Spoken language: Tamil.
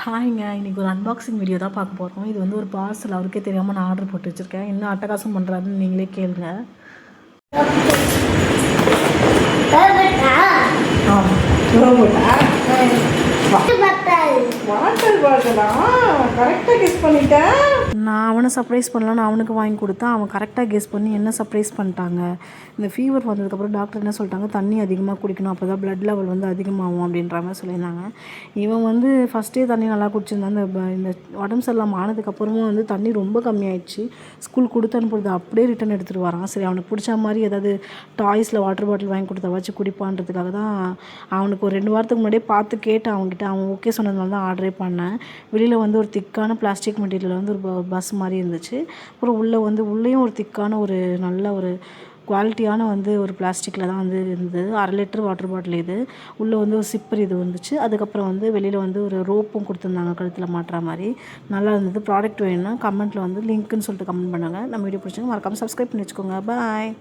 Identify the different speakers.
Speaker 1: ஹாய்ங்க. இன்றைக்கி ஒரு அன்பாக்சிங் வீடியோ தான் பார்க்க போகிறோம். இது வந்து ஒரு பார்சல் அவருக்கே தெரியாமல் நான் ஆர்டர் போட்டு வச்சுருக்கேன். என்ன அட்டகாசம் பண்ணுறாருன்னு நீங்களே கேளுங்க. கரெக்டாக கெஸ் பண்ணிட்டேன். நான் அவனை சர்ப்ரைஸ் பண்ணலான்னு அவனுக்கு வாங்கி கொடுத்தா அவன் கரெக்டாக கெஸ் பண்ணி என்ன சர்ப்ரைஸ் பண்ணிட்டாங்க. இந்த ஃபீவர் வந்ததுக்கப்புறம் டாக்டர் என்ன சொல்லிட்டாங்க, தண்ணி அதிகமாக குடிக்கணும், அப்போ தான் ப்ளட் லெவல் வந்து அதிகமாகும் அப்படின்ற மாதிரி சொல்லியிருந்தாங்க. இவன் வந்து ஃபஸ்ட்டே தண்ணி நல்லா குடிச்சிருந்தான். இந்த உடம்பு சரியில்லாமல் ஆனதுக்கப்புறமும் வந்து தண்ணி ரொம்ப கம்மியாயிடுச்சு. ஸ்கூல் கொடுத்து அனுப்புறது அப்படியே ரிட்டன் எடுத்துகிட்டு வரான். சரி, அவனுக்கு பிடிச்ச மாதிரி ஏதாவது டாய்ஸில் வாட்டர் பாட்டில் வாங்கி கொடுத்தா வச்சு குடிப்பான்றதுக்காக தான் அவனுக்கு ஒரு 2 வாரத்துக்கு முன்னாடியே பார்த்து கேட்டேன் அவன்கிட்ட. அவன் ஓகே சொன்னதுனால தான் ஆர்டரே பண்ணேன். வெளியில் வந்து ஒரு திக்கான பிளாஸ்டிக் மெட்டீரியல் வந்து ஒரு பஸ் மாதிரி இருந்துச்சு. அப்புறம் உள்ளேயும் ஒரு திக்கான ஒரு நல்ல ஒரு குவாலிட்டியான வந்து ஒரு பிளாஸ்டிக்கில் தான் வந்து இருந்தது. 1/2 லிட்டர் வாட்டர் பாட்டில் இது. உள்ளே வந்து ஒரு சிப்பர் இது வந்துச்சு. அதுக்கப்புறம் வந்து வெளியில் வந்து ஒரு ரோப்பும் கொடுத்துருந்தாங்க கழுத்தில் மாட்டுற மாதிரி. நல்லா இருந்தது. ப்ராடக்ட் வேணும்னா கமெண்ட்டில் வந்து லிங்க்குன்னு சொல்லிட்டு கமெண்ட் பண்ணுங்கள். நம்ம வீடியோ பிடிச்சிங்க மறக்காமல் சப்ஸ்கிரைப் பண்ணி வச்சுக்கோங்க. பாய்.